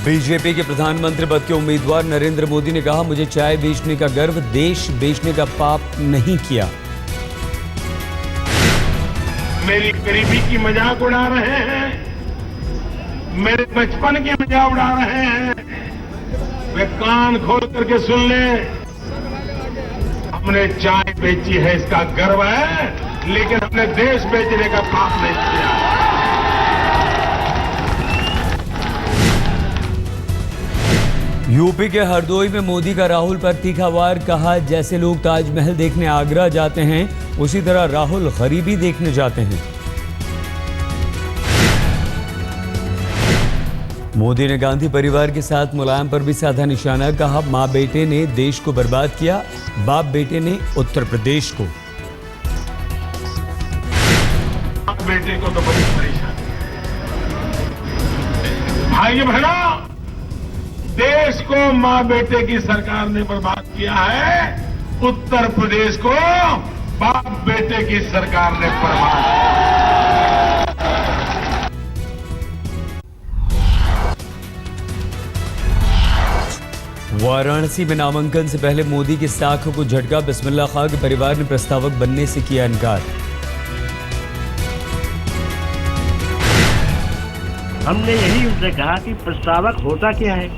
BJP के प्रधानमंत्री पद के उम्मीदवार नरेंद्र मोदी ने कहा, मुझे चाय बेचने का गर्व, देश बेचने का पाप नहीं किया। मेरी गरीबी की मजाक उड़ा रहे हैं, मेरे बचपन की मजाक उड़ा रहे हैं। वे कान खोल करके सुन ले, हमने चाय बेची है इसका गर्व है, लेकिन हमने देश बेचने का पाप नहीं किया। यूपी के हरदोई में मोदी का राहुल पर तीखा वार, कहा जैसे लोग ताजमहल देखने आगरा जाते हैं उसी तरह राहुल गरीबी देखने जाते हैं। मोदी ने गांधी परिवार के साथ मुलायम पर भी साधा निशाना, कहा मां बेटे ने देश को बर्बाद किया, बाप बेटे ने उत्तर प्रदेश को। बेटे को तो बड़ी परेशानी है। भाई बहनों, देश को मां बेटे की सरकार ने बर्बाद किया है, उत्तर प्रदेश को बाप बेटे की सरकार ने बर्बाद किया। वाराणसी में नामांकन से पहले मोदी की साख को झटका, बिस्मिल्लाह खां के परिवार ने प्रस्तावक बनने से किया इनकार। हमने यही उनसे कहा कि प्रस्तावक होता क्या है,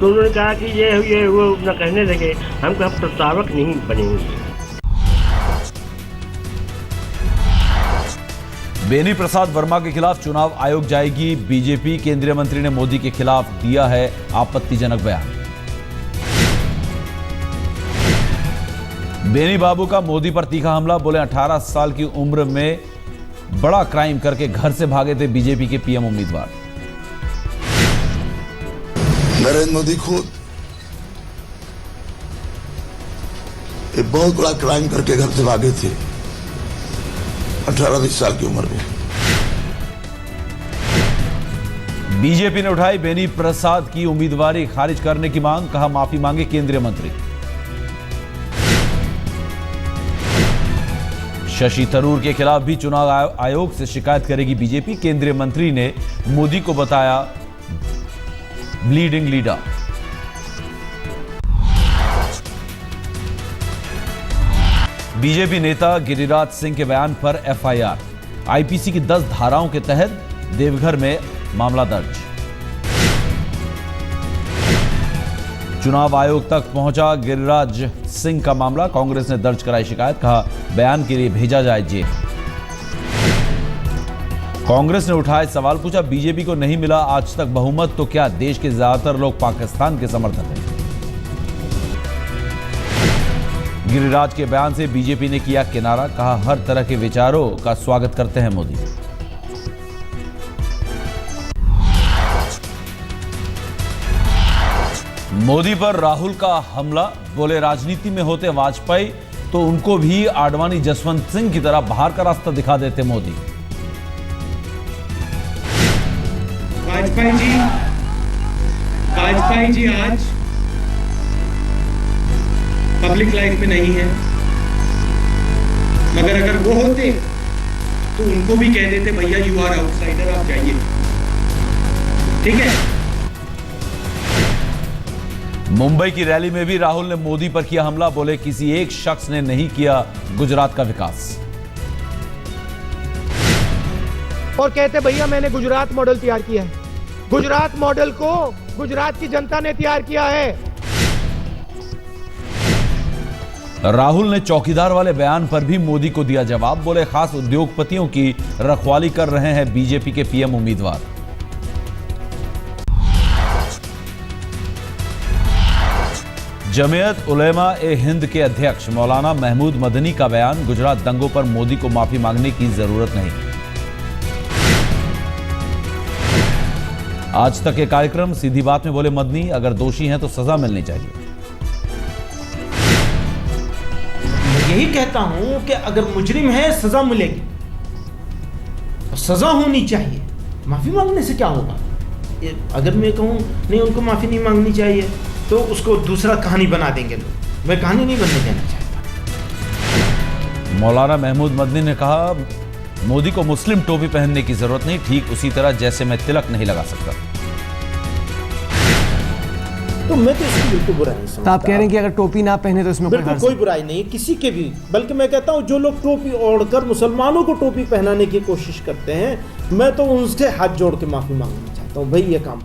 तो उन्होंने कहा कि ये वो न कहने लगे, हम कहा प्रस्तावक नहीं बनेंगे। बेनी प्रसाद वर्मा के खिलाफ चुनाव आयोग जाएगी बीजेपी, केंद्रीय मंत्री ने मोदी के खिलाफ दिया है आपत्तिजनक बयान। बेनी बाबू का मोदी पर तीखा हमला, बोले 18 साल की उम्र में बड़ा क्राइम करके घर से भागे थे बीजेपी के पीएम उम्मीदवार। नरेंद्र मोदी खुद एक बहुत बड़ा क्राइम करके घर से भागे थे 18-20 साल की उम्र में। बीजेपी ने उठाई बेनी प्रसाद की उम्मीदवारी खारिज करने की मांग, कहा माफी मांगे केंद्रीय मंत्री। शशि थरूर के खिलाफ भी चुनाव आयोग से शिकायत करेगी बीजेपी, केंद्रीय मंत्री ने मोदी को बताया ब्लीडिंग लीडर। बीजेपी नेता गिरिराज सिंह के बयान पर एफआईआर, आईपीसी की 10 धाराओं के तहत देवघर में मामला दर्ज। चुनाव आयोग तक पहुंचा गिरिराज सिंह का मामला, कांग्रेस ने दर्ज कराई शिकायत, कहा बयान के लिए भेजा जाए जेल। कांग्रेस ने उठाए सवाल, पूछा बीजेपी को नहीं मिला आज तक बहुमत तो क्या देश के ज्यादातर लोग पाकिस्तान के समर्थक हैं। गिरिराज के बयान से बीजेपी ने किया किनारा, कहा हर तरह के विचारों का स्वागत करते हैं मोदी। मोदी पर राहुल का हमला, बोले राजनीति में होते वाजपेयी तो उनको भी आडवाणी जसवंत सिंह की तरह बाहर का रास्ता दिखा देते मोदी। वाजपेयी जी आज पब्लिक लाइफ में नहीं है, मगर अगर वो होते तो उनको भी कह देते भैया यू आर आउटसाइडर, आप जाइए, ठीक है। मुंबई की रैली में भी राहुल ने मोदी पर किया हमला, बोले किसी एक शख्स ने नहीं किया गुजरात का विकास। और कहते भैया मैंने गुजरात मॉडल तैयार किया है, गुजरात मॉडल को गुजरात की जनता ने तैयार किया है। राहुल ने चौकीदार वाले बयान पर भी मोदी को दिया जवाब, बोले खास उद्योगपतियों की रखवाली कर रहे हैं बीजेपी के पीएम उम्मीदवार। जमीयत उलेमा ए हिंद के अध्यक्ष मौलाना महमूद मदनी का बयान, गुजरात दंगों पर मोदी को माफी मांगने की जरूरत नहीं। आज तक के कार्यक्रम सीधी बात में बोले मदनी, अगर दोषी हैं तो सजा मिलनी चाहिए। यही कहता हूं कि अगर मुजरिम है सजा मिलेगी, सजा होनी चाहिए, माफी मांगने से क्या होगा। अगर मैं कहूं नहीं उनको माफी नहीं मांगनी चाहिए तो उसको दूसरा कहानी बना देंगे लोग, मैं कहानी नहीं बनने देना चाहता। मौलाना महमूद मदनी ने कहा मोदी को मुस्लिम टोपी पहनने की जरूरत नहीं, ठीक उसी तरह जैसे मैं तिलक नहीं लगा सकता। तो मैं तो इसकी बिल्कुल बुराई नहीं समझता। तो आप कह रहे हैं कि अगर टोपी ना पहने तो इसमें बिल्कुल कोई बुराई नहीं है किसी के भी, बल्कि मैं कहता हूँ जो लोग टोपी ओढ़कर मुसलमानों को टोपी पहनाने की कोशिश करते हैं, मैं तो उनसे हाथ जोड़ के माफी मांगना चाहता हूँ, भाई ये काम